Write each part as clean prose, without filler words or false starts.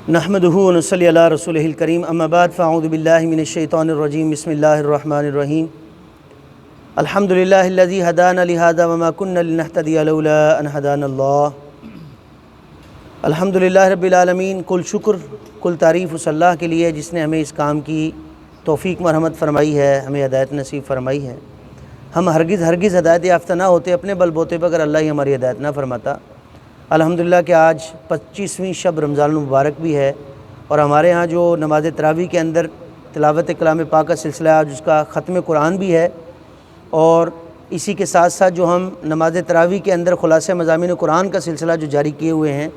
نحمدہ و نصلی علی رسولہ الکریم اما بعد فاعوذ باللہ من الشیطان الرجیم بسم اللہ الرحمن الرحیم الحمدللہ الذی ہدانا لہذا وما كنا لنہتدی لولا ان ہدانا اللہ۔ الحمدللہ رب العالمین، کل شکر کل تعریف اس اللہ کے لیے جس نے ہمیں اس کام کی توفیق مرحمت فرمائی ہے، ہمیں ہدایت نصیب فرمائی ہے۔ ہم ہرگز ہدایت یافتہ نہ ہوتے اپنے بل بوتے پر اگر اللہ ہی ہماری ہدایت نہ فرماتا۔ الحمدللہ کہ آج 25ویں شب رمضان المبارک بھی ہے، اور ہمارے ہاں جو نماز تراویح کے اندر تلاوت کلام پاک کا سلسلہ آج اس کا ختم قرآن بھی ہے، اور اسی کے ساتھ ساتھ جو ہم نماز تراویح کے اندر خلاصہ مضامین قرآن کا سلسلہ جو جاری کیے ہوئے ہیں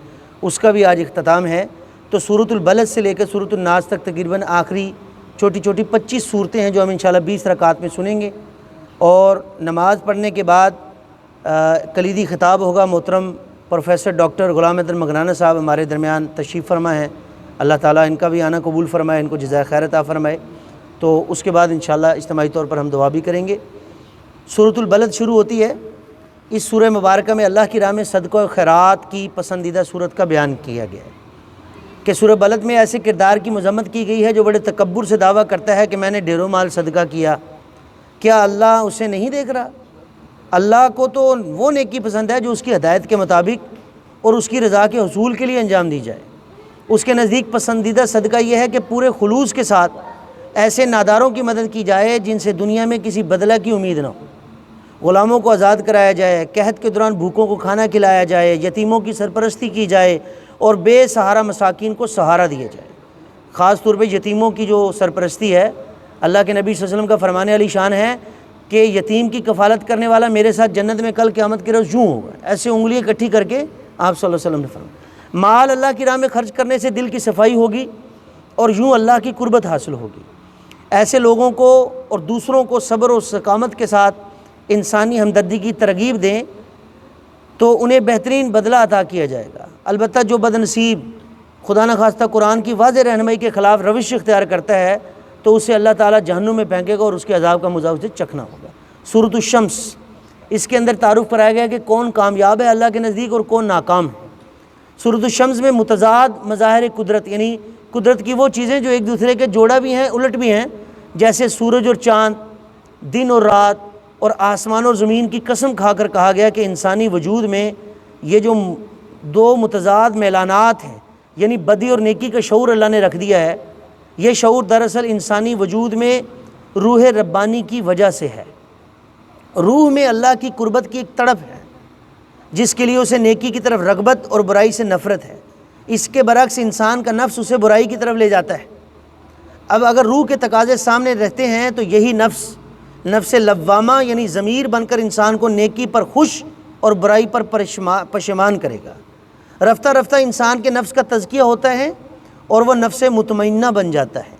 اس کا بھی آج اختتام ہے۔ تو سورۃ البلد سے لے کر سورۃ الناس تک تقریباً آخری چھوٹی 25 صورتیں ہیں جو ہم انشاءاللہ 20 رکعات میں سنیں گے، اور نماز پڑھنے کے بعد کلیدی خطاب ہوگا۔ محترم پروفیسر ڈاکٹر غلام حیدر مغنانہ صاحب ہمارے درمیان تشریف فرما ہیں، اللہ تعالیٰ ان کا بھی آنا قبول فرمائے، ان کو جزائے خیر عطا فرمائے۔ تو اس کے بعد انشاءاللہ اجتماعی طور پر ہم دعا بھی کریں گے۔ سورۃ البلد شروع ہوتی ہے۔ اس سورہ مبارکہ میں اللہ کی راہ میں صدقہ و خیرات کی پسندیدہ صورت کا بیان کیا گیا ہے کہ سورہ بلد میں ایسے کردار کی مذمت کی گئی ہے جو بڑے تکبر سے دعویٰ کرتا ہے کہ میں نے ڈھیروں مال صدقہ کیا، کیا اللہ اسے نہیں دیکھ رہا؟ اللہ کو تو وہ نیکی پسند ہے جو اس کی ہدایت کے مطابق اور اس کی رضا کے حصول کے لیے انجام دی جائے۔ اس کے نزدیک پسندیدہ صدقہ یہ ہے کہ پورے خلوص کے ساتھ ایسے ناداروں کی مدد کی جائے جن سے دنیا میں کسی بدلہ کی امید نہ ہو، غلاموں کو آزاد کرایا جائے، قحط کے دوران بھوکوں کو کھانا کھلایا جائے، یتیموں کی سرپرستی کی جائے اور بے سہارا مساکین کو سہارا دیا جائے۔ خاص طور پہ یتیموں کی جو سرپرستی ہے، اللہ کے نبی صلی اللہ علیہ وسلم کا فرمان علی شان ہے کہ یتیم کی کفالت کرنے والا میرے ساتھ جنت میں کل قیامت کے روز یوں ہوگا۔ ایسے انگلیاں اکٹھی کر کے آپ صلی اللہ علیہ وسلم نے فرمایا، مال اللہ کی راہ میں خرچ کرنے سے دل کی صفائی ہوگی اور یوں اللہ کی قربت حاصل ہوگی۔ ایسے لوگوں کو اور دوسروں کو صبر و استقامت کے ساتھ انسانی ہمدردی کی ترغیب دیں تو انہیں بہترین بدلہ عطا کیا جائے گا۔ البتہ جو بد نصیب خدا نخواستہ قرآن کی واضح رہنمائی کے خلاف روش اختیار کرتا ہے تو اسے اللہ تعالیٰ جہنم میں پھینکے گا اور اس کے عذاب کا مزہ اسے چکھنا ہوگا۔ سورۃ الشمس، اس کے اندر تعارف کرایا گیا کہ کون کامیاب ہے اللہ کے نزدیک اور کون ناکام ہے۔ سورۃ الشمس میں متضاد مظاہر قدرت، یعنی قدرت کی وہ چیزیں جو ایک دوسرے کے جوڑا بھی ہیں الٹ بھی ہیں، جیسے سورج اور چاند، دن اور رات، اور آسمان اور زمین کی قسم کھا کر کہا گیا کہ انسانی وجود میں یہ جو دو متضاد میلانات ہیں، یعنی بدی اور نیکی کا شعور اللہ نے رکھ دیا ہے، یہ شعور دراصل انسانی وجود میں روح ربانی کی وجہ سے ہے۔ روح میں اللہ کی قربت کی ایک تڑپ ہے جس کے لیے اسے نیکی کی طرف رغبت اور برائی سے نفرت ہے۔ اس کے برعکس انسان کا نفس اسے برائی کی طرف لے جاتا ہے۔ اب اگر روح کے تقاضے سامنے رہتے ہیں تو یہی نفس لوامہ یعنی ضمیر بن کر انسان کو نیکی پر خوش اور برائی پر پشیمان کرے گا۔ رفتہ رفتہ انسان کے نفس کا تزکیہ ہوتا ہے اور وہ نفس مطمئنہ بن جاتا ہے۔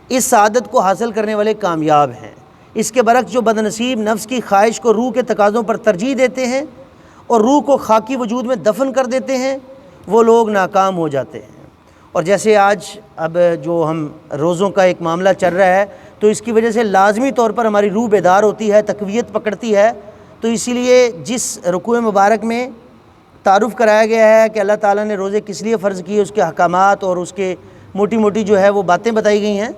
اس سعادت کو حاصل کرنے والے کامیاب ہیں۔ اس کے برعکس جو بد نصیب نفس کی خواہش کو روح کے تقاضوں پر ترجیح دیتے ہیں اور روح کو خاکی وجود میں دفن کر دیتے ہیں، وہ لوگ ناکام ہو جاتے ہیں۔ اور جیسے آج اب جو ہم روزوں کا ایک معاملہ چل رہا ہے تو اس کی وجہ سے لازمی طور پر ہماری روح بیدار ہوتی ہے، تقویت پکڑتی ہے۔ تو اسی لیے جس رکوع مبارک میں تعارف کرایا گیا ہے کہ اللہ تعالیٰ نے روزے کس لیے فرض کیے، اس کے احکامات اور اس کے موٹی جو ہے وہ باتیں بتائی گئی ہیں،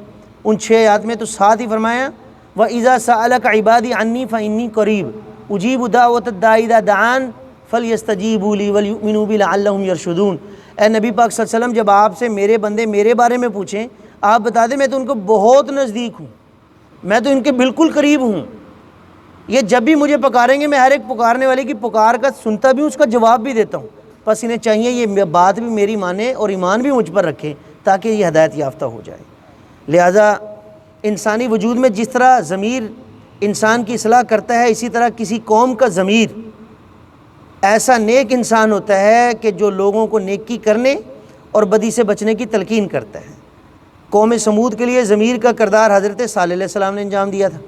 ان 6 آیات میں تو ساتھ ہی فرمایا وَإِذَا سَأَلَكَ عِبَادِي عَنِّي فَإِنِّي قَرِيبٌ أُجِيبُ دَعْوَةَ الدَّاعِ إِذَا دَعَانِ فَلْيَسْتَجِيبُوا لِي وَلْيُؤْمِنُوا بِي لَعَلَّهُمْ يَرْشُدُونَ۔ اے نبی پاک صلی اللہ علیہ وسلم، جب آپ سے میرے بندے میرے بارے میں پوچھیں، آپ بتا دیں میں تو ان کو بہت نزدیک ہوں، میں تو ان کے بالکل قریب ہوں۔ یہ جب بھی مجھے پکاریں گے میں ہر ایک پکارنے والے کی پکار کا سنتا بھی ہوں، اس کا جواب بھی دیتا ہوں۔ بس انہیں چاہیے یہ بات بھی میری مانیں اور ایمان بھی مجھ پر رکھیں تاکہ یہ ہدایت یافتہ ہو جائے۔ لہٰذا انسانی وجود میں جس طرح ضمیر انسان کی اصلاح کرتا ہے، اسی طرح کسی قوم کا ضمیر ایسا نیک انسان ہوتا ہے کہ جو لوگوں کو نیکی کرنے اور بدی سے بچنے کی تلقین کرتا ہے۔ قوم سمود کے لیے ضمیر کا کردار حضرت صالح علیہ السلام نے انجام دیا تھا۔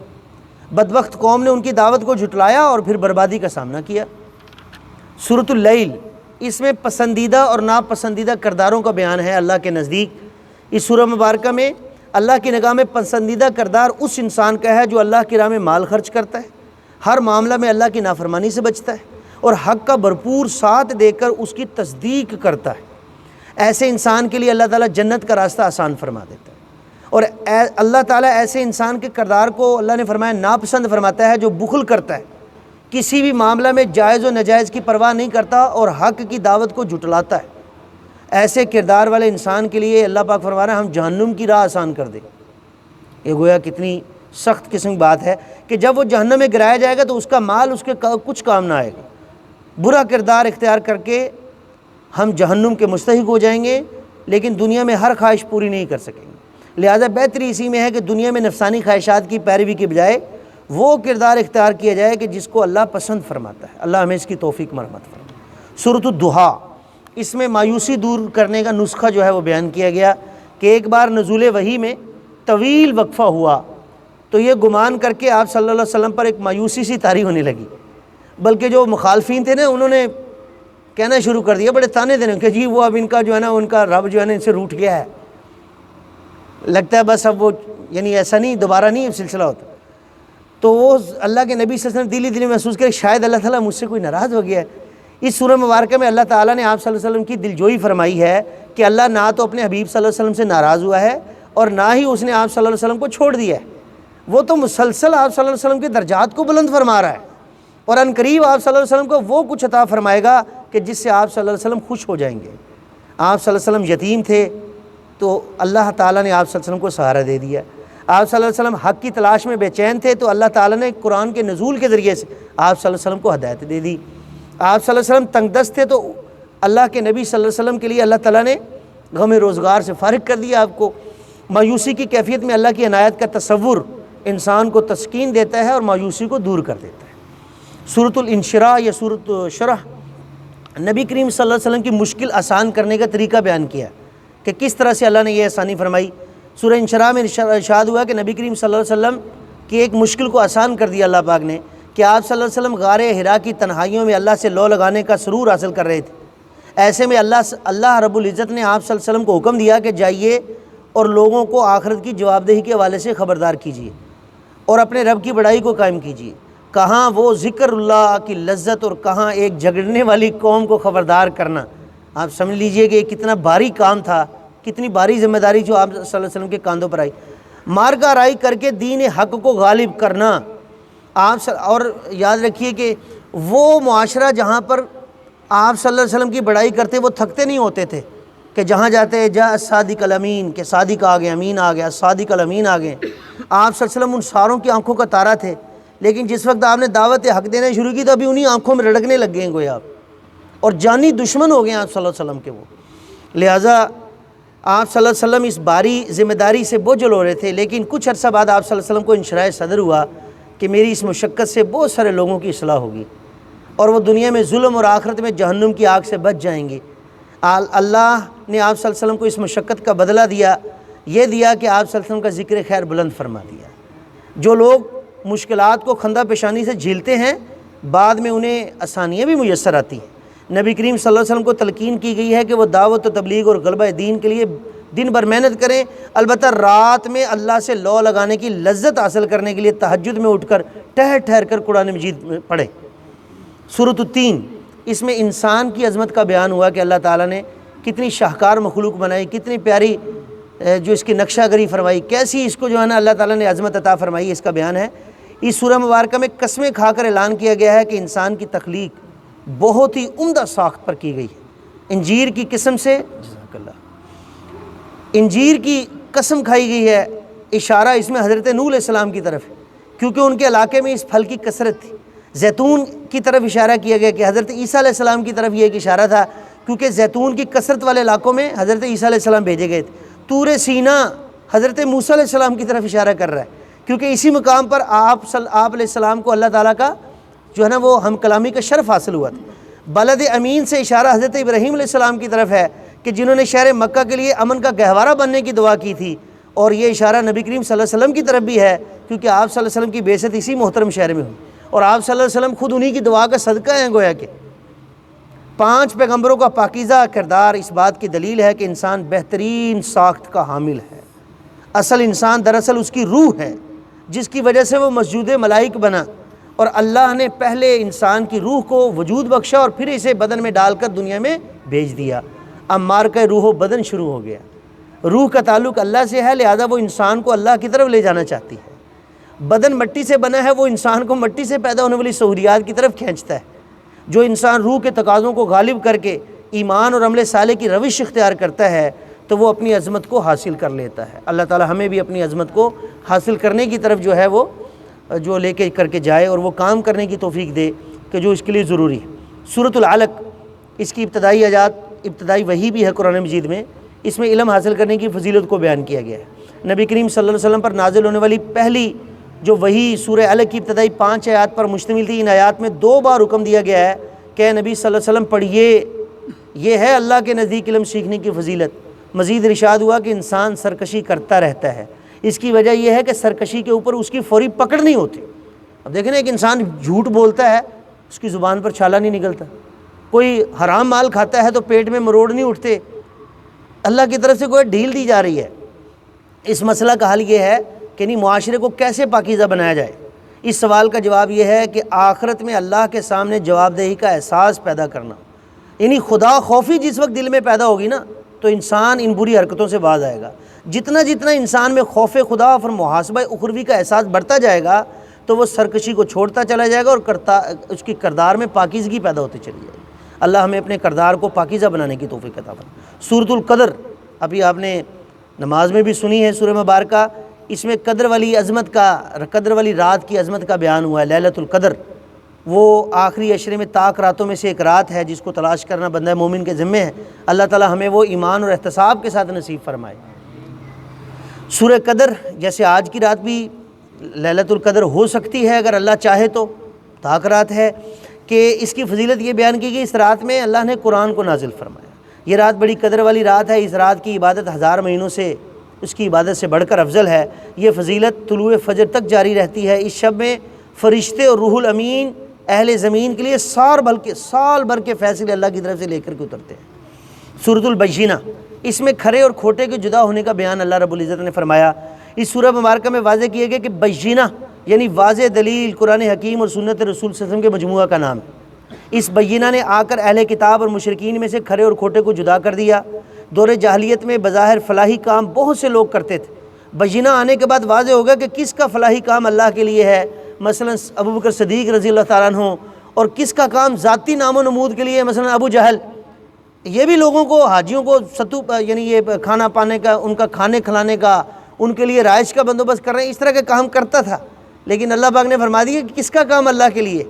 بدبخت قوم نے ان کی دعوت کو جھٹلایا اور پھر بربادی کا سامنا کیا۔ سورۃ اللیل، اس میں پسندیدہ اور ناپسندیدہ کرداروں کا بیان ہے اللہ کے نزدیک۔ اس سورہ مبارکہ میں اللہ کی نگاہ میں پسندیدہ کردار اس انسان کا ہے جو اللہ کی راہ میں مال خرچ کرتا ہے، ہر معاملہ میں اللہ کی نافرمانی سے بچتا ہے اور حق کا بھرپور ساتھ دے کر اس کی تصدیق کرتا ہے۔ ایسے انسان کے لیے اللہ تعالیٰ جنت کا راستہ آسان فرما دیتا ہے، اور اللہ تعالیٰ ایسے انسان کے کردار کو اللہ نے فرمایا ناپسند فرماتا ہے جو بخل کرتا ہے، کسی بھی معاملہ میں جائز و ناجائز کی پرواہ نہیں کرتا اور حق کی دعوت کو جھٹلاتا ہے۔ ایسے کردار والے انسان کے لیے اللہ پاک فرما رہا ہے ہم جہنم کی راہ آسان کر دیں۔ یہ گویا کتنی سخت قسم کی بات ہے کہ جب وہ جہنم میں گرایا جائے گا تو اس کا مال اس کے کچھ کام نہ آئے گا، برا کردار اختیار کر کے ہم جہنم کے مستحق ہو جائیں گے، لیکن دنیا میں ہر خواہش پوری نہیں کر سکیں گے۔ لہٰذا بہتری اسی میں ہے کہ دنیا میں نفسانی خواہشات کی پیروی کے بجائے وہ کردار اختیار کیا جائے کہ جس کو اللہ پسند فرماتا ہے۔ اللہ ہمیں اس کی توفیق مرحمت فرمائے۔ سورۃ الضحیٰ، اس میں مایوسی دور کرنے کا نسخہ جو ہے وہ بیان کیا گیا کہ ایک بار نزول وحی میں طویل وقفہ ہوا تو یہ گمان کر کے آپ صلی اللہ علیہ وسلم پر ایک مایوسی سی طاری ہونے لگی، بلکہ جو مخالفین تھے نا انہوں نے کہنا شروع کر دیا، بڑے تانے دینے کہ جی وہ اب ان کا جو ہے نا ان کا رب جو ہے نا ان سے روٹھ گیا ہے، لگتا ہے بس اب وہ یعنی ایسا نہیں دوبارہ نہیں سلسلہ ہوتا۔ تو وہ اللہ کے نبی صلی اللہ علیہ وسلم دلی محسوس کرے شاید اللہ تعالیٰ مجھ سے کوئی ناراض ہو گیا ہے۔ اس سورہ مبارکہ میں اللہ تعالیٰ نے آپ صلی اللہ علیہ وسلم کی دلجوئی فرمائی ہے کہ اللہ نہ تو اپنے حبیب صلی اللہ علیہ وسلم سے ناراض ہوا ہے اور نہ ہی اس نے آپ صلی اللہ علیہ وسلم کو چھوڑ دیا ہے، وہ تو مسلسل آپ صلی اللہ علیہ وسلم کے درجات کو بلند فرما رہا ہے، اور ان قریب آپ صلی اللہ علیہ وسلم کو وہ کچھ عطا فرمائے گا کہ جس سے آپ صلی اللہ علیہ وسلم خوش ہو جائیں گے۔ آپ صلی اللہ علیہ وسلم یتیم تھے تو اللہ تعالیٰ نے آپ صلی اللہ علیہ وسلم کو سہارا دے دیا۔ آپ صلی اللہ علیہ وسلم حق کی تلاش میں بے چین تھے تو اللہ تعالیٰ نے قرآن کے نزول کے ذریعے سے آپ صلی اللہ علیہ وسلم کو ہدایت دے دی۔ آپ صلی اللہ علیہ وسلم تنگ دست تھے تو اللہ کے نبی صلی اللہ علیہ وسلم کے لیے اللہ تعالیٰ نے غم روزگار سے فارغ کر دیا آپ کو۔ مایوسی کی کیفیت میں اللہ کی عنایت کا تصور انسان کو تسکین دیتا ہے اور مایوسی کو دور کر دیتا ہے۔ سورۃ الانشراح یا سورۃ شرح، نبی کریم صلی اللہ علیہ وسلم کی مشکل آسان کرنے کا طریقہ بیان کیا کہ کس طرح سے اللہ نے یہ آسانی فرمائی۔ سورہ انشراح میں ارشاد ہوا کہ نبی کریم صلی اللہ علیہ وسلم کی ایک مشکل کو آسان کر دیا اللہ پاک نے کہ آپ صلی اللہ علیہ وسلم غار حرا کی تنہائیوں میں اللہ سے لو لگانے کا سرور حاصل کر رہے تھے۔ ایسے میں اللہ رب العزت نے آپ صلی اللہ علیہ وسلم کو حکم دیا کہ جائیے اور لوگوں کو آخرت کی جواب دہی کے حوالے سے خبردار کیجیے اور اپنے رب کی بڑائی کو قائم کیجیے۔ کہاں وہ ذکر اللہ کی لذت اور کہاں ایک جھگڑنے والی قوم کو خبردار کرنا۔ آپ سمجھ لیجئے کہ یہ کتنا بھاری کام تھا، کتنی بھاری ذمہ داری جو آپ صلی اللہ علیہ وسلم کے کاندھوں پر آئی۔ مارکا رائی کر کے دین حق کو غالب کرنا۔ اور یاد رکھیے کہ وہ معاشرہ جہاں پر آپ صلی اللہ علیہ وسلم کی بڑائی کرتے وہ تھکتے نہیں ہوتے تھے کہ جہاں جاتے جا صادق الامین کہ صادق آ گئے، امین آ گیا، صادق الامین آ گئے۔ آپ صلی اللہ علیہ وسلم ان ساروں کی آنکھوں کا تارا تھے، لیکن جس وقت آپ نے دعوت حق دینا شروع کی تو ابھی انہی آنکھوں میں رڑکنے لگ گئے ہیں گویا آپ، اور جانی دشمن ہو گئے ہیں آپ صلی اللہ علیہ وسلم کے وہ۔ لہٰذا آپ صلی اللہ علیہ وسلم اس باری ذمہ داری سے بوجھل ہو رہے تھے، لیکن کچھ عرصہ بعد آپ صلی اللہ علیہ وسلم کو انشراح صدر ہوا کہ میری اس مشقت سے بہت سارے لوگوں کی اصلاح ہوگی اور وہ دنیا میں ظلم اور آخرت میں جہنم کی آگ سے بچ جائیں گے۔ اللہ نے آپ صلی اللہ علیہ وسلم کو اس مشقت کا بدلہ دیا، یہ دیا کہ آپ صلی اللہ علیہ وسلم کا ذکر خیر بلند فرما دیا۔ جو لوگ مشکلات کو خندہ پیشانی سے جھیلتے ہیں بعد میں انہیں آسانیاں بھی میسر آتی ہیں۔ نبی کریم صلی اللہ علیہ وسلم کو تلقین کی گئی ہے کہ وہ دعوت و تبلیغ اور غلبہ دین کے لیے دن بھر محنت کریں، البتہ رات میں اللہ سے لو لگانے کی لذت حاصل کرنے کے لیے تہجد میں اٹھ کر ٹھہر ٹھہر کر قرآن مجید پڑھیں۔ سورۃ التین، اس میں انسان کی عظمت کا بیان ہوا کہ اللہ تعالیٰ نے کتنی شاہکار مخلوق بنائی، کتنی پیاری جو اس کی نقشہ گری فرمائی، کیسی اس کو جو ہے نا اللہ تعالیٰ نے عظمت عطا فرمائی، اس کا بیان ہے۔ اس سورہ مبارکہ میں قسمیں کھا کر اعلان کیا گیا ہے کہ انسان کی تخلیق بہت ہی عمدہ ساخت پر کی گئی ہے۔ انجیر کی قسم سے انجیر کی قسم کھائی گئی ہے، اشارہ اس میں حضرت نوح علیہ السلام کی طرف ہے کیونکہ ان کے علاقے میں اس پھل کی کثرت تھی۔ زیتون کی طرف اشارہ کیا گیا کہ حضرت عیسیٰ علیہ السلام کی طرف یہ ایک اشارہ تھا کیونکہ زیتون کی کثرت والے علاقوں میں حضرت عیسیٰ علیہ السلام بھیجے گئے تھے۔ طور سینا حضرت موسیٰ علیہ السلام کی طرف اشارہ کر رہا ہے کیونکہ اسی مقام پر آپ علیہ السلام کو اللہ تعالیٰ کا جو ہے نا وہ ہم کلامی کا شرف حاصل ہوا تھا۔ بلد امین سے اشارہ حضرت ابراہیم علیہ السلام کی طرف ہے کہ جنہوں نے شہر مکہ کے لیے امن کا گہوارہ بننے کی دعا کی تھی، اور یہ اشارہ نبی کریم صلی اللہ علیہ وسلم کی طرف بھی ہے کیونکہ آپ صلی اللہ علیہ وسلم کی بعثت اسی محترم شہر میں ہوئی اور آپ صلی اللہ علیہ وسلم خود انہی کی دعا کا صدقہ ہیں گویا کہ۔ 5 پیغمبروں کا پاکیزہ کردار اس بات کی دلیل ہے کہ انسان بہترین ساخت کا حامل ہے۔ اصل انسان دراصل اس کی روح ہے جس کی وجہ سے وہ مسجود ملائک بنا، اور اللہ نے پہلے انسان کی روح کو وجود بخشا اور پھر اسے بدن میں ڈال کر دنیا میں بھیج دیا۔ اب مارکہ روح و بدن شروع ہو گیا۔ روح کا تعلق اللہ سے ہے، لہذا وہ انسان کو اللہ کی طرف لے جانا چاہتی ہے۔ بدن مٹی سے بنا ہے، وہ انسان کو مٹی سے پیدا ہونے والی سہولیات کی طرف کھینچتا ہے۔ جو انسان روح کے تقاضوں کو غالب کر کے ایمان اور عمل صالح کی روش اختیار کرتا ہے تو وہ اپنی عظمت کو حاصل کر لیتا ہے۔ اللہ تعالی ہمیں بھی اپنی عظمت کو حاصل کرنے کی طرف جو ہے وہ جو لے کے کر کے جائے، اور وہ کام کرنے کی توفیق دے کہ جو اس کے لیے ضروری ہے۔ سورۃ العلق، اس کی ابتدائی آیات ابتدائی وحی بھی ہے قرآن مجید میں، اس میں علم حاصل کرنے کی فضیلت کو بیان کیا گیا ہے۔ نبی کریم صلی اللہ علیہ وسلم پر نازل ہونے والی پہلی جو وحی سورہ علق کی ابتدائی 5 آیات پر مشتمل تھی، ان آیات میں 2 بار حکم دیا گیا ہے کہ نبی صلی اللہ علیہ وسلم پڑھیے، یہ ہے اللہ کے نزدیک علم سیکھنے کی فضیلت۔ مزید ارشاد ہوا کہ انسان سرکشی کرتا رہتا ہے، اس کی وجہ یہ ہے کہ سرکشی کے اوپر اس کی فوری پکڑ نہیں ہوتی۔ اب دیکھیں نا، ایک انسان جھوٹ بولتا ہے، اس کی زبان پر چھالا نہیں نکلتا۔ کوئی حرام مال کھاتا ہے تو پیٹ میں مروڑ نہیں اٹھتے، اللہ کی طرف سے کوئی ڈھیل دی جا رہی ہے۔ اس مسئلہ کا حل یہ ہے کہ نہیں، معاشرے کو کیسے پاکیزہ بنایا جائے۔ اس سوال کا جواب یہ ہے کہ آخرت میں اللہ کے سامنے جواب دہی کا احساس پیدا کرنا، یعنی خدا خوفی جس وقت دل میں پیدا ہوگی نا تو انسان ان بری حرکتوں سے باز آئے گا۔ جتنا انسان میں خوف خدا اور محاسبہ اخروی کا احساس بڑھتا جائے گا تو وہ سرکشی کو چھوڑتا چلا جائے گا اور اس کی کردار میں پاکیزگی پیدا ہوتی چلی جائے گی۔ اللہ ہمیں اپنے کردار کو پاکیزہ بنانے کی توفیق عطا فرمائے۔ سورۃ القدر ابھی آپ نے نماز میں بھی سنی ہے، سورہ مبارکہ، اس میں قدر والی رات کی عظمت کا بیان ہوا ہے۔ لیلۃ القدر وہ آخری عشرے میں طاق راتوں میں سے ایک رات ہے جس کو تلاش کرنا بندہ مومن کے ذمے ہے۔ اللہ تعالی ہمیں وہ ایمان اور احتساب کے ساتھ نصیب فرمائے۔ سورہ قدر جیسے آج کی رات بھی لیلۃ القدر ہو سکتی ہے اگر اللہ چاہے تو، طاق رات ہے کہ اس کی فضیلت یہ بیان کی گئی، اس رات میں اللہ نے قرآن کو نازل فرمایا۔ یہ رات بڑی قدر والی رات ہے، اس رات کی عبادت 1000 مہینوں سے اس کی عبادت سے بڑھ کر افضل ہے۔ یہ فضیلت طلوع فجر تک جاری رہتی ہے۔ اس شب میں فرشتے اور روح الامین اہل زمین کے لیے سال بھر کے فیصلے اللہ کی طرف سے لے کر کے اترتے ہیں۔ سورۃ البینہ، اس میں کھرے اور کھوٹے کے جدا ہونے کا بیان اللہ رب العزت نے فرمایا۔ اس سورہ مبارکہ میں واضح کیا گیا کہ بینہ یعنی واضح دلیل قرآن حکیم اور سنت رسول صلی اللہ علیہ وسلم کے مجموعہ کا نام ہے۔ اس بینہ نے آ کر اہل کتاب اور مشرکین میں سے کھرے اور کھوٹے کو جدا کر دیا۔ دور جاہلیت میں بظاہر فلاحی کام بہت سے لوگ کرتے تھے، بینہ آنے کے بعد واضح ہو گیا کہ کس کا فلاحی کام اللہ کے لیے ہے، مثلا ابوبکر صدیق رضی اللہ تعالیٰ عنہ، اور کس کا کام ذاتی نام و نمود کے لیے، مثلا ابو جہل۔ یہ بھی لوگوں کو، حاجیوں کو یعنی یہ کھانا پانے کا، ان کا کھانے کھلانے کا، ان کے لیے رہائش کا بندوبست کر رہے ہیں، اس طرح کے کام کرتا تھا۔ لیکن اللہ پاک نے فرما دیا کہ کس کا کام اللہ کے لیے۔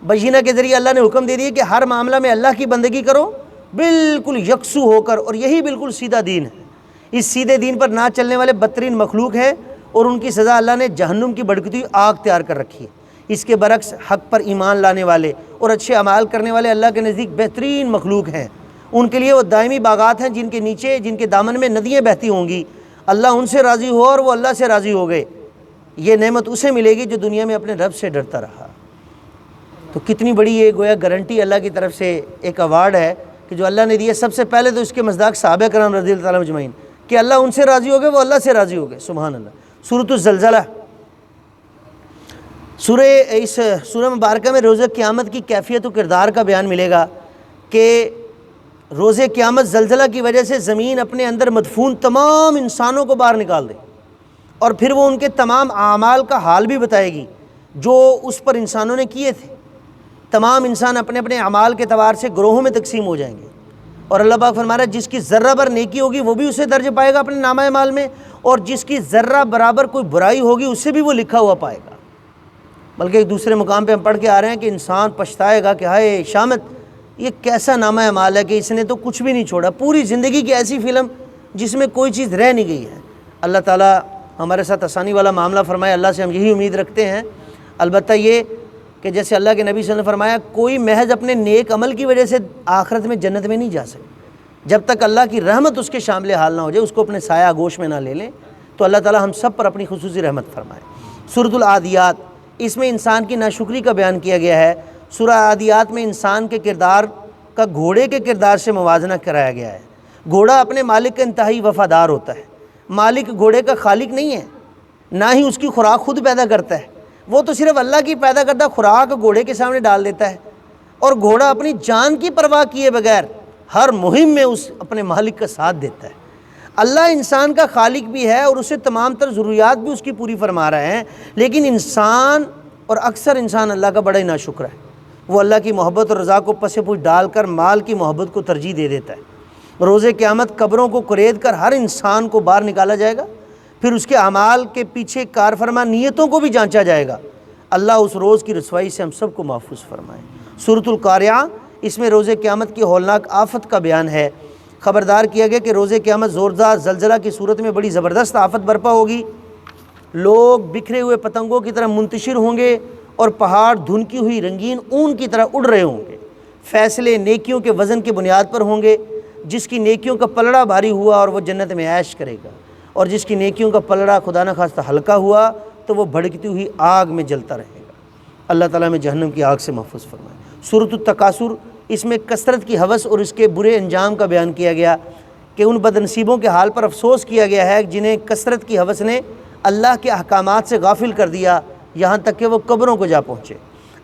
بینہ کے ذریعے اللہ نے حکم دے دیا کہ ہر معاملہ میں اللہ کی بندگی کرو بالکل یکسو ہو کر، اور یہی بالکل سیدھا دین ہے۔ اس سیدھے دین پر نہ چلنے والے بدترین مخلوق ہیں، اور ان کی سزا اللہ نے جہنم کی بھڑکتی ہوئی آگ تیار کر رکھی ہے۔ اس کے برعکس حق پر ایمان لانے والے اور اچھے اعمال کرنے والے اللہ کے نزدیک بہترین مخلوق ہیں۔ ان کے لیے وہ دائمی باغات ہیں جن کے نیچے، جن کے دامن میں ندیاں بہتی ہوں گی۔ اللہ ان سے راضی ہو اور وہ اللہ سے راضی ہو گئے۔ یہ نعمت اسے ملے گی جو دنیا میں اپنے رب سے ڈرتا رہا۔ تو کتنی بڑی یہ گویا گارنٹی اللہ کی طرف سے ایک ایوارڈ ہے کہ جو اللہ نے دیا۔ سب سے پہلے تو اس کے مصداق صحابہ کرام رضی اللہ عنہم اجمعین کہ اللہ ان سے راضی ہو گئے، وہ اللہ سے راضی ہو گئے۔ سبحان اللہ۔ سورۃ الزلزلہ، اس سورہ مبارکہ میں روز قیامت کی کیفیت و کردار کا بیان ملے گا کہ روز قیامت زلزلہ کی وجہ سے زمین اپنے اندر مدفون تمام انسانوں کو باہر نکال دے، اور پھر وہ ان کے تمام اعمال کا حال بھی بتائے گی جو اس پر انسانوں نے کیے تھے۔ تمام انسان اپنے اپنے اعمال کے اعتبار سے گروہوں میں تقسیم ہو جائیں گے، اور اللہ پاک فرما رہا ہے جس کی ذرہ بھر نیکی ہوگی وہ بھی اسے درج پائے گا اپنے نامہ اعمال میں، اور جس کی ذرہ برابر کوئی برائی ہوگی اسے بھی وہ لکھا ہوا پائے گا۔ بلکہ ایک دوسرے مقام پہ ہم پڑھ کے آ رہے ہیں کہ انسان پچھتائے گا کہ ہائے شامت، یہ کیسا نامہ اعمال ہے کہ اس نے تو کچھ بھی نہیں چھوڑا، پوری زندگی کی ایسی فلم جس میں کوئی چیز رہ نہیں گئی ہے۔ اللہ تعالیٰ ہمارے ساتھ آسانی والا معاملہ فرمائے، اللہ سے ہم یہی امید رکھتے ہیں۔ البتہ یہ کہ جیسے اللہ کے نبی صلی اللہ علیہ وسلم نے فرمایا، کوئی محض اپنے نیک عمل کی وجہ سے آخرت میں جنت میں نہیں جا سکے جب تک اللہ کی رحمت اس کے شامل حال نہ ہو جائے، اس کو اپنے سایہ آغوش میں نہ لے لیں۔ تو اللہ تعالیٰ ہم سب پر اپنی خصوصی رحمت فرمائے۔ سورۃ العادیات، اس میں انسان کی ناشکری کا بیان کیا گیا ہے۔ سورہ عادیات میں انسان کے کردار کا گھوڑے کے کردار سے موازنہ کرایا گیا ہے۔ گھوڑا اپنے مالک کا انتہائی وفادار ہوتا ہے۔ مالک گھوڑے کا خالق نہیں ہے، نہ ہی اس کی خوراک خود پیدا کرتا ہے، وہ تو صرف اللہ کی پیدا کردہ خوراک گھوڑے کے سامنے ڈال دیتا ہے، اور گھوڑا اپنی جان کی پرواہ کیے بغیر ہر مہم میں اس اپنے مالک کا ساتھ دیتا ہے۔ اللہ انسان کا خالق بھی ہے اور اسے تمام تر ضروریات بھی اس کی پوری فرما رہا ہے، لیکن انسان اور اکثر انسان اللہ کا بڑا ہی ناشکر ہے۔ وہ اللہ کی محبت اور رضا کو پس پوچھ ڈال کر مال کی محبت کو ترجیح دے دیتا ہے۔ روز قیامت قبروں کو کرید کر ہر انسان کو باہر نکالا جائے گا، پھر اس کے اعمال کے پیچھے کارفرما نیتوں کو بھی جانچا جائے گا۔ اللہ اس روز کی رسوائی سے ہم سب کو محفوظ فرمائے۔ سورۃ القاریہ، اس میں روز قیامت کی ہولناک آفت کا بیان ہے۔ خبردار کیا گیا کہ روز قیامت زوردار زلزلہ کی صورت میں بڑی زبردست آفت برپا ہوگی۔ لوگ بکھرے ہوئے پتنگوں کی طرح منتشر ہوں گے اور پہاڑ دھنکی ہوئی رنگین اون کی طرح اڑ رہے ہوں گے۔ فیصلے نیکیوں کے وزن کی بنیاد پر ہوں گے۔ جس کی نیکیوں کا پلڑا بھاری ہوا اور وہ جنت میں عیش کرے گا، اور جس کی نیکیوں کا پلڑا خدا نہ خواستہ ہلکا ہوا تو وہ بھڑکتی ہوئی آگ میں جلتا رہے گا۔ اللہ تعالیٰ میں جہنم کی آگ سے محفوظ فرمائے۔ سورۃ التکاثر، اس میں کثرت کی ہوس اور اس کے برے انجام کا بیان کیا گیا کہ ان بد نصیبوں کے حال پر افسوس کیا گیا ہے جنہیں کثرت کی ہوس نے اللہ کے احکامات سے غافل کر دیا، یہاں تک کہ وہ قبروں کو جا پہنچے۔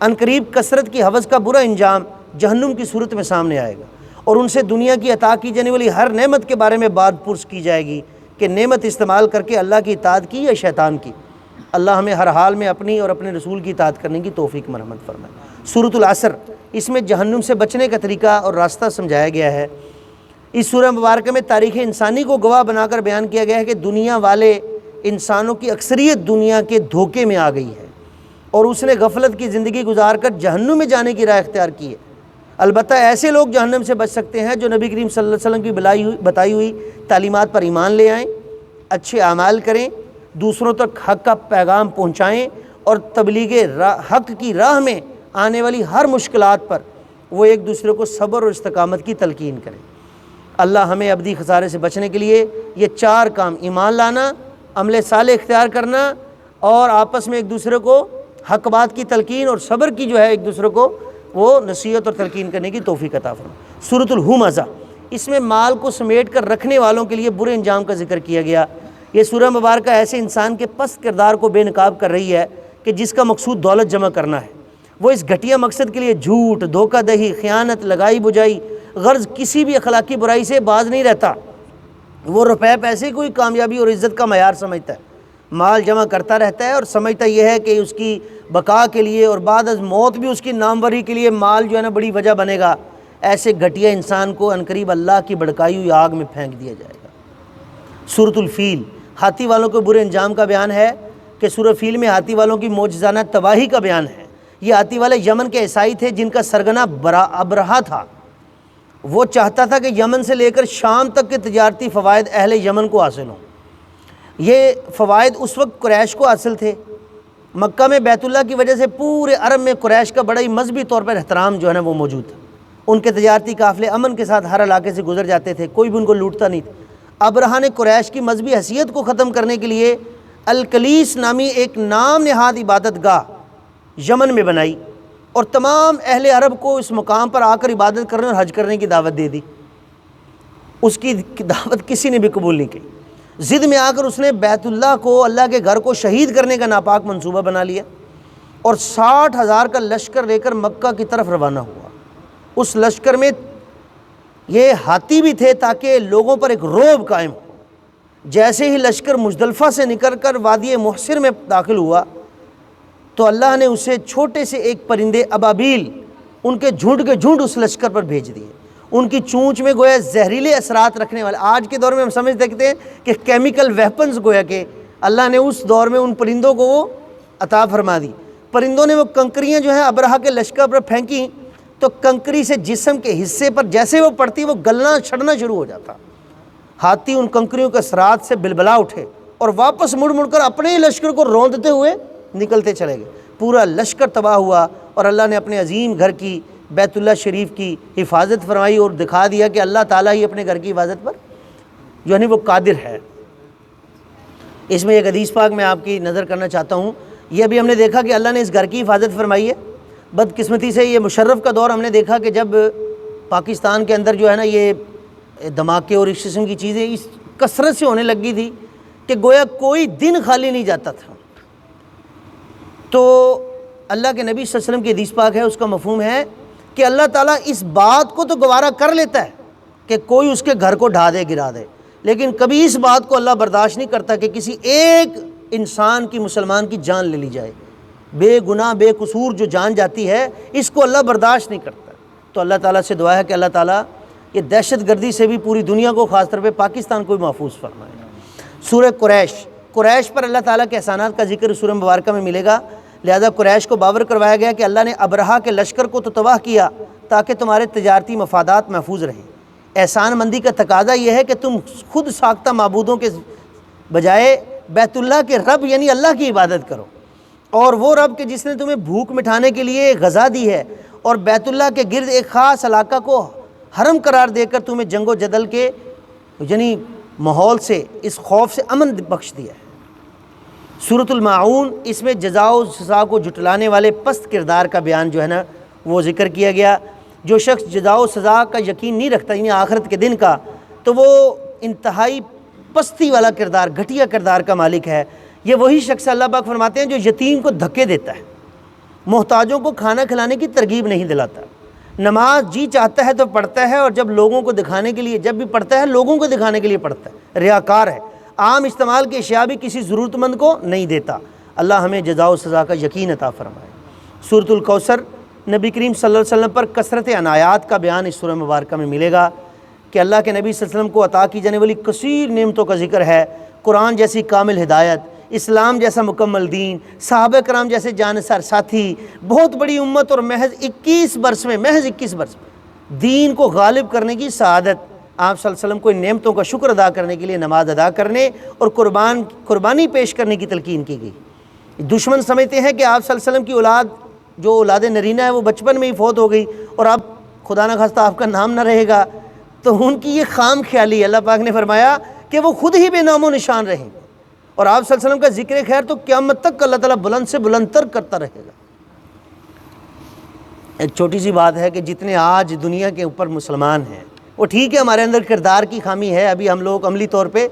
عنقریب کثرت کی ہوس کا برا انجام جہنم کی صورت میں سامنے آئے گا، اور ان سے دنیا کی عطا کی جانے والی ہر نعمت کے بارے میں بات پرس کی جائے گی کہ نعمت استعمال کر کے اللہ کی اطاعت کی یا شیطان کی۔ اللہ ہمیں ہر حال میں اپنی اور اپنے رسول کی اطاعت کرنے کی توفیق مرحمت فرمائے۔ سورۃ العصر، اس میں جہنم سے بچنے کا طریقہ اور راستہ سمجھایا گیا ہے۔ اس سورہ مبارکہ میں تاریخ انسانی کو گواہ بنا کر بیان کیا گیا ہے کہ دنیا والے انسانوں کی اکثریت دنیا کے دھوکے میں آ گئی ہے اور اس نے غفلت کی زندگی گزار کر جہنم میں جانے کی راہ اختیار کی ہے۔ البتہ ایسے لوگ جہنم سے بچ سکتے ہیں جو نبی کریم صلی اللہ علیہ وسلم کی بتائی ہوئی تعلیمات پر ایمان لے آئیں، اچھے اعمال کریں، دوسروں تک حق کا پیغام پہنچائیں اور تبلیغ حق کی راہ میں آنے والی ہر مشکلات پر وہ ایک دوسرے کو صبر اور استقامت کی تلقین کریں۔ اللہ ہمیں ابدی خسارے سے بچنے کے لیے یہ 4 کام، ایمان لانا، عمل صالح اختیار کرنا، اور آپس میں ایک دوسرے کو حق بات کی تلقین اور صبر کی جو ہے ایک دوسرے کو وہ نصیحت اور تلقین کرنے کی توفیق عطا فرمائے۔ سورۃ الہمزہ، اس میں مال کو سمیٹ کر رکھنے والوں کے لیے برے انجام کا ذکر کیا گیا۔ یہ سورہ مبارکہ ایسے انسان کے پست کردار کو بے نقاب کر رہی ہے کہ جس کا مقصود دولت جمع کرنا ہے۔ وہ اس گھٹیا مقصد کے لیے جھوٹ، دھوکہ دہی، خیانت، لگائی بجائی، غرض کسی بھی اخلاقی برائی سے باز نہیں رہتا۔ وہ روپے پیسے کو ہی کامیابی اور عزت کا معیار سمجھتا ہے، مال جمع کرتا رہتا ہے اور سمجھتا یہ ہے کہ اس کی بقا کے لیے اور بعد از موت بھی اس کی ناموری کے لیے مال جو ہے نا بڑی وجہ بنے گا۔ ایسے گھٹیا انسان کو عنقریب اللہ کی بھڑکائی ہوئی آگ میں پھینک دیا جائے گا۔ سورۃ الفیل، ہاتھی والوں کے برے انجام کا بیان ہے کہ سورہ فیل میں ہاتھی والوں کی معجزانہ تباہی کا بیان ہے۔ یہ ہاتھی والے یمن کے عیسائی تھے جن کا سرگنا ابرہہ تھا۔ وہ چاہتا تھا کہ یمن سے لے کر شام تک کے تجارتی فوائد اہل یمن کو حاصل ہوں۔ یہ فوائد اس وقت قریش کو حاصل تھے۔ مکہ میں بیت اللہ کی وجہ سے پورے عرب میں قریش کا بڑا ہی مذہبی طور پر احترام جو ہے نا وہ موجود تھا۔ ان کے تجارتی قافلے امن کے ساتھ ہر علاقے سے گزر جاتے تھے، کوئی بھی ان کو لوٹتا نہیں تھا۔ ابرہہ نے قریش کی مذہبی حیثیت کو ختم کرنے کے لیے الکلیس نامی ایک نام نہاد عبادت گاہ یمن میں بنائی اور تمام اہل عرب کو اس مقام پر آ کر عبادت کرنے اور حج کرنے کی دعوت دے دی۔ اس کی دعوت کسی نے بھی قبول نہیں کی۔ ضد میں آ کر اس نے بیت اللہ کو، اللہ کے گھر کو شہید کرنے کا ناپاک منصوبہ بنا لیا اور 60,000 کا لشکر لے کر مکہ کی طرف روانہ ہوا۔ اس لشکر میں یہ ہاتھی بھی تھے تاکہ لوگوں پر ایک رعب قائم ہو۔ جیسے ہی لشکر مزدلفہ سے نکل کر وادی محصر میں داخل ہوا تو اللہ نے اسے چھوٹے سے ایک پرندے ابابیل، ان کے جھنڈ کے جھنڈ اس لشکر پر بھیج دیے۔ ان کی چونچ میں گویا زہریلے اثرات رکھنے والے، آج کے دور میں ہم سمجھ سکتے ہیں کہ کیمیکل ویپنز گویا کہ اللہ نے اس دور میں ان پرندوں کو وہ عطا فرما دی۔ پرندوں نے وہ کنکریاں جو ہیں ابرہہ کے لشکر پر پھینکیں تو کنکری سے جسم کے حصے پر جیسے وہ پڑتی وہ گلنا چھڑنا شروع ہو جاتا۔ ہاتھی ان کنکریوں کے اثرات سے بلبلا اٹھے اور واپس مڑ مڑ کر اپنے ہی لشکر کو روندتے ہوئے نکلتے چلے گئے۔ پورا لشکر تباہ ہوا اور اللہ نے اپنے عظیم گھر کی، بیت اللہ شریف کی حفاظت فرمائی اور دکھا دیا کہ اللہ تعالیٰ ہی اپنے گھر کی حفاظت پر جو ہے وہ قادر ہے۔ اس میں ایک حدیث پاک میں آپ کی نظر کرنا چاہتا ہوں۔ یہ بھی ہم نے دیکھا کہ اللہ نے اس گھر کی حفاظت فرمائی ہے۔ بدقسمتی سے یہ مشرف کا دور ہم نے دیکھا کہ جب پاکستان کے اندر جو ہے نا یہ دھماکے اور اس قسم کی چیزیں اس کثرت سے ہونے لگی تھی کہ گویا کوئی دن خالی نہیں جاتا تھا۔ تو اللہ کے نبی صلی اللہ علیہ وسلم کی حدیث پاک ہے، اس کا مفہوم ہے کہ اللہ تعالیٰ اس بات کو تو گوارا کر لیتا ہے کہ کوئی اس کے گھر کو ڈھا دے گرا دے، لیکن کبھی اس بات کو اللہ برداشت نہیں کرتا کہ کسی ایک انسان کی، مسلمان کی جان لے لی جائے۔ بے گناہ بے قصور جو جان جاتی ہے اس کو اللہ برداشت نہیں کرتا۔ تو اللہ تعالیٰ سے دعا ہے کہ اللہ تعالیٰ یہ دہشت گردی سے بھی پوری دنیا کو، خاص طور پہ پاکستان کو بھی محفوظ فرمائے۔ سورہ قریش پر اللہ تعالیٰ کے احسانات کا ذکر سورہ مبارکہ میں ملے گا، لہذا قریش کو باور کروایا گیا کہ اللہ نے ابرہہ کے لشکر کو تو تباہ کیا تاکہ تمہارے تجارتی مفادات محفوظ رہیں۔ احسان مندی کا تقاضا یہ ہے کہ تم خود ساختہ معبودوں کے بجائے بیت اللہ کے رب یعنی اللہ کی عبادت کرو، اور وہ رب کہ جس نے تمہیں بھوک مٹھانے کے لیے غذا دی ہے اور بیت اللہ کے گرد ایک خاص علاقہ کو حرم قرار دے کر تمہیں جنگ و جدل کے یعنی ماحول سے، اس خوف سے امن بخش دیا ہے۔ سورۃ الماعون، اس میں جزا و سزا کو جھٹلانے والے پست کردار کا بیان جو ہے نا وہ ذکر کیا گیا۔ جو شخص جزا و سزا کا یقین نہیں رکھتا یعنی آخرت کے دن کا، تو وہ انتہائی پستی والا کردار، گھٹیا کردار کا مالک ہے۔ یہ وہی شخص اللہ پاک فرماتے ہیں جو یتیم کو دھکے دیتا ہے، محتاجوں کو کھانا کھلانے کی ترغیب نہیں دلاتا، نماز جی چاہتا ہے تو پڑھتا ہے، اور جب لوگوں کو دکھانے کے لیے، جب بھی پڑھتا ہے لوگوں کو دکھانے کے لیے پڑھتا ہے، ریاکار ہے، عام استعمال کی اشیاء بھی کسی ضرورت مند کو نہیں دیتا۔ اللہ ہمیں جزا و سزا کا یقین عطا فرمائے۔ سورۃ الکوثر، نبی کریم صلی اللہ علیہ وسلم پر کثرت عنایات کا بیان اس سورہ مبارکہ میں ملے گا کہ اللہ کے نبی صلی اللہ علیہ وسلم کو عطا کی جانے والی کثیر نعمتوں کا ذکر ہے۔ قرآن جیسی کامل ہدایت، اسلام جیسا مکمل دین، صحابہ کرام جیسے جانثار ساتھی، بہت بڑی امت، اور محض 21 برس میں دین کو غالب کرنے کی سعادت۔ آپ صلی اللہ علیہ وسلم کو ان نعمتوں کا شکر ادا کرنے کے لیے نماز ادا کرنے اور قربانی پیش کرنے کی تلقین کی گئی۔ دشمن سمجھتے ہیں کہ آپ صلی اللہ علیہ وسلم کی اولاد، جو اولاد نرینہ ہے، وہ بچپن میں ہی فوت ہو گئی اور اب خدا نہ خواستہ آپ کا نام نہ رہے گا، تو ان کی یہ خام خیالی۔ اللہ پاک نے فرمایا کہ وہ خود ہی بے نام و نشان رہیں گے، اور آپ صلی اللہ علیہ وسلم کا ذکر خیر تو قیامت تک اللہ تعالیٰ بلند سے بلند تر کرتا رہے گا۔ ایک چھوٹی سی بات ہے کہ جتنے آج دنیا کے اوپر مسلمان ہیں، وہ ٹھیک ہے ہمارے اندر کردار کی خامی ہے ابھی ہم لوگ عملی طور پہ،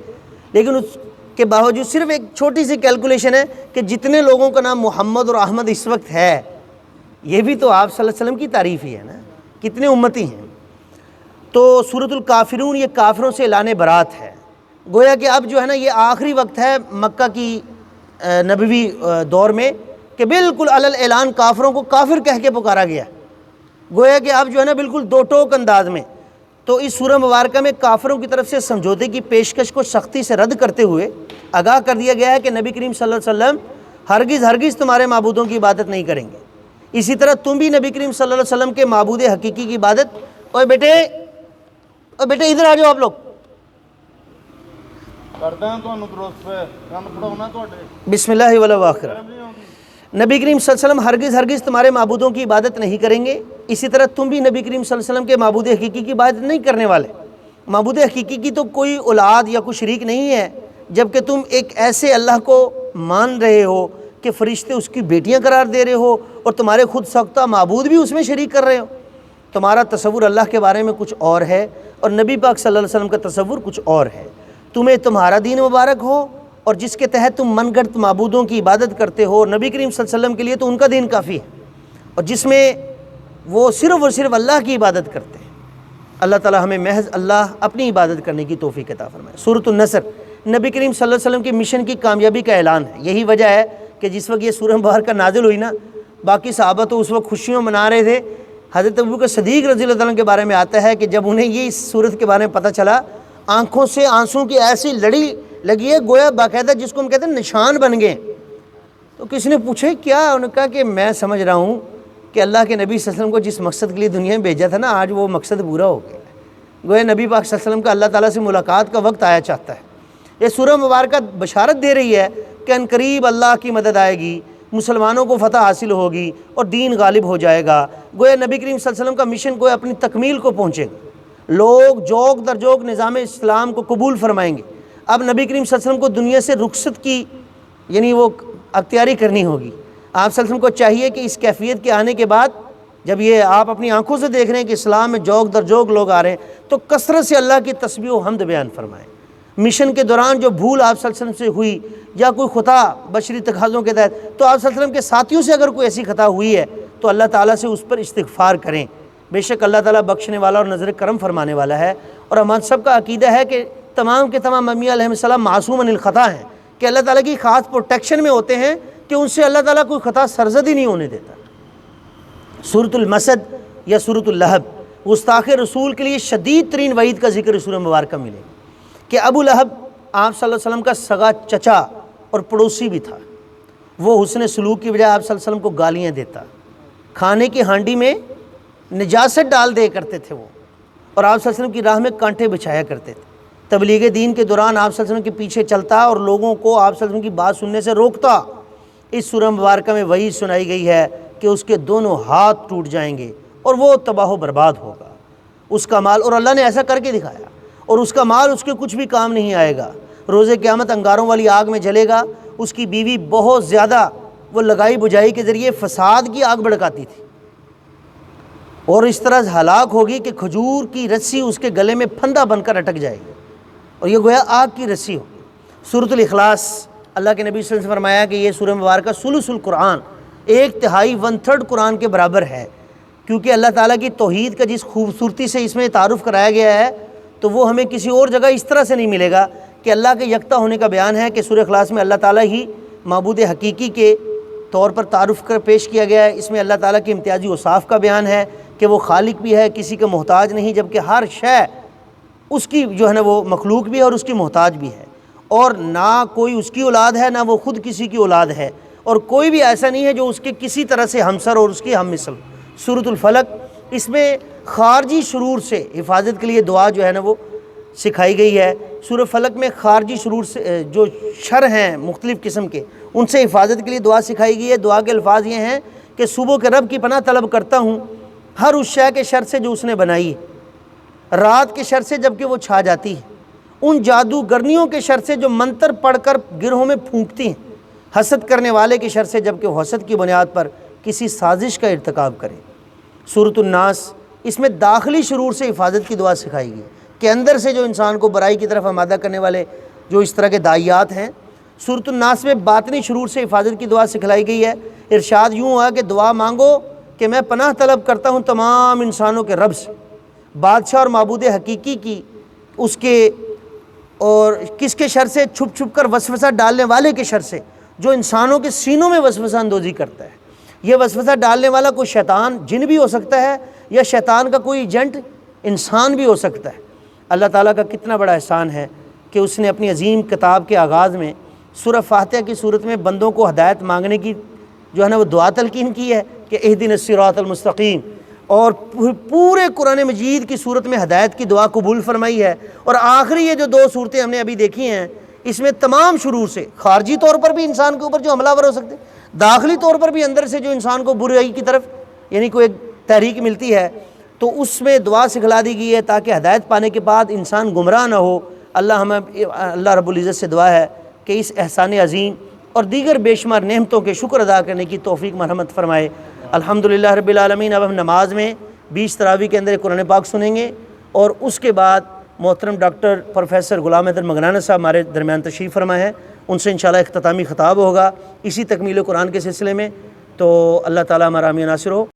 لیکن اس کے باوجود صرف ایک چھوٹی سی کیلکولیشن ہے کہ جتنے لوگوں کا نام محمد اور احمد اس وقت ہے، یہ بھی تو آپ صلی اللہ علیہ وسلم کی تعریف ہی ہے نا، کتنے امتی ہیں۔ تو سورۃ الکافرون یہ کافروں سے اعلان برات ہے، گویا کہ اب جو ہے نا یہ آخری وقت ہے مکہ کی نبوی دور میں کہ بالکل علل اعلان کافروں کو کافر کہہ کے پکارا گیا، گویا کہ اب جو ہے نا بالکل دو ٹوک انداز میں۔ تو اس سورہ مبارکہ میں کافروں کی طرف سے سمجھوتے کی پیشکش کو سختی سے رد کرتے ہوئے آگاہ کر دیا گیا ہے کہ نبی کریم صلی اللہ علیہ وسلم ہرگز تمہارے معبودوں کی عبادت نہیں کریں گے، اسی طرح تم بھی نبی کریم صلی اللہ علیہ وسلم کے معبود حقیقی کی عبادت۔ اوے بیٹے ادھر آ جاؤ، آپ لوگ بسم اللہ والآخر۔ نبی کریم صلی اللہ علیہ وسلم ہرگز تمہارے معبودوں کی عبادت نہیں کریں گے، اسی طرح تم بھی نبی کریم صلی اللہ علیہ وسلم کے معبود حقیقی کی عبادت نہیں کرنے والے۔ معبود حقیقی کی تو کوئی اولاد یا کوئی شریک نہیں ہے، جبکہ تم ایک ایسے اللہ کو مان رہے ہو کہ فرشتے اس کی بیٹیاں قرار دے رہے ہو، اور تمہارے خود ساختہ معبود بھی اس میں شریک کر رہے ہو۔ تمہارا تصور اللہ کے بارے میں کچھ اور ہے، اور نبی پاک صلی اللہ علیہ وسلم کا تصور کچھ اور ہے۔ تمہیں تمہارا دین مبارک ہو، اور جس کے تحت تم من گھڑت معبودوں کی عبادت کرتے ہو، نبی کریم صلی اللہ علیہ وسلم کے لیے تو ان کا دین کافی ہے، اور جس میں وہ صرف اور صرف اللہ کی عبادت کرتے ہیں۔ اللہ تعالیٰ ہمیں محض اللہ اپنی عبادت کرنے کی توفیق عطا فرمائے۔ سورۃ النصر، نبی کریم صلی اللہ علیہ وسلم کی مشن کی کامیابی کا اعلان ہے۔ یہی وجہ ہے کہ جس وقت یہ سورہ مبارکہ نازل ہوئی نا، باقی صحابہ تو اس وقت خوشیوں منا رہے تھے۔ حضرت ابوبکر صدیق رضی اللہ عنہ کے بارے میں آتا ہے کہ جب انہیں یہ اس صورت کے بارے میں پتہ چلا، آنکھوں سے آنسوں کی ایسی لڑی لگی ہے گویا باقاعدہ جس کو ہم کہتے ہیں نشان بن گئے۔ تو کسی نے پوچھا کیا؟ انہوں نے کہا کہ میں سمجھ رہا ہوں کہ اللہ کے نبی صلی اللہ علیہ وسلم کو جس مقصد کے لیے دنیا میں بھیجا تھا نا، آج وہ مقصد پورا ہو گیا۔ گویا نبی پاک صلی اللہ علیہ وسلم کا اللہ تعالیٰ سے ملاقات کا وقت آیا چاہتا ہے۔ یہ سورہ مبارکہ بشارت دے رہی ہے کہ ان قریب اللہ کی مدد آئے گی، مسلمانوں کو فتح حاصل ہوگی اور دین غالب ہو جائے گا۔ گویا نبی کریم صلی اللہ علیہ وسلم کا مشن گویا اپنی تکمیل کو پہنچے گا، لوگ جوک در جوک نظام اسلام کو قبول فرمائیں گے۔ اب نبی کریم صلی اللہ علیہ وسلم کو دنیا سے رخصت کی یعنی وہ اختیاری کرنی ہوگی۔ آپ صلی اللہ علیہ وسلم کو چاہیے کہ اس کیفیت کے آنے کے بعد، جب یہ آپ اپنی آنکھوں سے دیکھ رہے ہیں کہ اسلام میں جوک در جوک لوگ آ رہے ہیں، تو کثرت سے اللہ کی تسبیح و حمد بیان فرمائیں۔ مشن کے دوران جو بھول آپ صلی اللہ علیہ وسلم سے ہوئی یا کوئی خطا بشری تقاضوں کے تحت، تو آپ صلی اللہ علیہ وسلم کے ساتھیوں سے اگر کوئی ایسی خطا ہوئی ہے تو اللہ تعالیٰ سے اس پر استغفار کریں، بے شک اللہ تعالیٰ بخشنے والا اور نظر کرم فرمانے والا ہے۔ اور ہمارا سب کا عقیدہ ہے کہ تمام کے تمام انبیاء علیہ السلام معصوم عن الخطا ہیں، کہ اللہ تعالیٰ کی خاص پروٹیکشن میں ہوتے ہیں کہ ان سے اللہ تعالیٰ کوئی خطا سرزد ہی نہیں ہونے دیتا۔ سورۃ المسد یا سورۃ اللہب، گستاخ رسول کے لیے شدید ترین وعید کا ذکر سورہ مبارکہ ملے کہ ابو لہب آپ صلی اللہ علیہ وسلم کا سگا چچا اور پڑوسی بھی تھا۔ وہ حسن سلوک کی وجہ آپ صلی اللہ علیہ وسلم کو گالیاں دیتا، کھانے کی ہانڈی میں نجاست ڈال دے کرتے تھے وہ، اور آپ صلی اللہ علیہ وسلم کی راہ میں کانٹے بچھایا کرتے تھے۔ تبلیغ دین کے دوران آپ صلی اللہ علیہ وسلم کے پیچھے چلتا اور لوگوں کو آپ صلی اللہ علیہ وسلم کی بات سننے سے روکتا۔ اس سورہ مبارکہ میں وحی سنائی گئی ہے کہ اس کے دونوں ہاتھ ٹوٹ جائیں گے اور وہ تباہ و برباد ہوگا۔ اس کا مال، اور اللہ نے ایسا کر کے دکھایا، اور اس کا مال اس کے کچھ بھی کام نہیں آئے گا۔ روز قیامت انگاروں والی آگ میں جلے گا۔ اس کی بیوی بہت زیادہ وہ لگائی بجائی کے ذریعے فساد کی آگ بھڑکاتی تھی، اور اس طرح ہلاک ہوگی کہ کھجور کی رسی اس کے گلے میں پھندا بن کر اٹک جائے گی، اور یہ گویا آگ کی رسی ہوگی۔ سورۃ الاخلاص، اللہ کے نبی صلی اللہ علیہ وسلم نے فرمایا کہ یہ سورہ مبارکہ ثلث القرآن، 1/3 1/3 قرآن کے برابر ہے، کیونکہ اللہ تعالیٰ کی توحید کا جس خوبصورتی سے اس میں تعارف کرایا گیا ہے تو وہ ہمیں کسی اور جگہ اس طرح سے نہیں ملے گا کہ اللہ کے یکتا ہونے کا بیان ہے کہ سورہ اخلاص میں اللہ تعالیٰ ہی معبود حقیقی کے طور پر تعارف کر پیش کیا گیا ہے۔ اس میں اللہ تعالیٰ کے امتیازی اوصاف کا بیان ہے کہ وہ خالق بھی ہے، کسی کا محتاج نہیں، جبکہ ہر شے اس کی جو ہے نا وہ مخلوق بھی ہے اور اس کی محتاج بھی ہے، اور نہ کوئی اس کی اولاد ہے نہ وہ خود کسی کی اولاد ہے، اور کوئی بھی ایسا نہیں ہے جو اس کے کسی طرح سے ہمسر اور اس کی ہم مثل۔ سورۃ الفلق، اس میں خارجی شرور سے حفاظت کے لیے دعا جو ہے نا وہ سکھائی گئی ہے۔ سورہ فلق میں خارجی شرور سے جو شر ہیں مختلف قسم کے، ان سے حفاظت کے لیے دعا سکھائی گئی ہے۔ دعا کے الفاظ یہ ہیں کہ صبح کے رب کی پناہ طلب کرتا ہوں ہر اس شے کے شر سے جو اس نے بنائی ہے، رات کے شر سے جبکہ وہ چھا جاتی ہے، ان جادوگرنیوں کے شر سے جو منتر پڑھ کر گرہوں میں پھونکتی ہیں، حسد کرنے والے کے شر سے جبکہ وہ حسد کی بنیاد پر کسی سازش کا ارتکاب کرے۔ سورۃ الناس، اس میں داخلی شرور سے حفاظت کی دعا سکھائی گئی کہ اندر سے جو انسان کو برائی کی طرف آمادہ کرنے والے جو اس طرح کے داعیات ہیں۔ سورۃ الناس میں باطنی شرور سے حفاظت کی دعا سکھلائی گئی ہے۔ ارشاد یوں ہوا کہ دعا مانگو کہ میں پناہ طلب کرتا ہوں تمام انسانوں کے رب سے، بادشاہ اور معبود حقیقی کی، اس کے اور کس کے شر سے؟ چھپ چھپ کر وسوسہ ڈالنے والے کے شر سے، جو انسانوں کے سینوں میں وسوسہ اندوزی کرتا ہے۔ یہ وسوسہ ڈالنے والا کوئی شیطان جن بھی ہو سکتا ہے، یا شیطان کا کوئی ایجنٹ انسان بھی ہو سکتا ہے۔ اللہ تعالیٰ کا کتنا بڑا احسان ہے کہ اس نے اپنی عظیم کتاب کے آغاز میں سورہ فاتحہ کی صورت میں بندوں کو ہدایت مانگنے کی جو ہے نا وہ دعا تلقین کی ہے کہ اہدنا الصراط المستقیم، اور پورے قرآن مجید کی صورت میں ہدایت کی دعا قبول فرمائی ہے۔ اور آخری یہ جو 2 صورتیں ہم نے ابھی دیکھی ہیں، اس میں تمام شرور سے، خارجی طور پر بھی انسان کے اوپر جو حملہ ور ہو سکتے، داخلی طور پر بھی اندر سے جو انسان کو برائی کی طرف یعنی کوئی تحریک ملتی ہے، تو اس میں دعا سکھلا دی گئی ہے تاکہ ہدایت پانے کے بعد انسان گمراہ نہ ہو۔ اللہ رب العزت سے دعا ہے کہ اس احسان عظیم اور دیگر بے شمار نعمتوں کے شکر ادا کرنے کی توفیق مرحمت فرمائے۔ الحمدللہ رب العالمین۔ اب ہم نماز میں 20 تراویح کے اندر قرآن پاک سنیں گے، اور اس کے بعد محترم ڈاکٹر پروفیسر غلام حیدر مگنانہ صاحب ہمارے درمیان تشریف فرما ہے، ان سے انشاءاللہ اختتامی خطاب ہوگا اسی تکمیل قرآن کے سلسلے میں۔ تو اللہ تعالیٰ ہمارا حامی ناصر ہو۔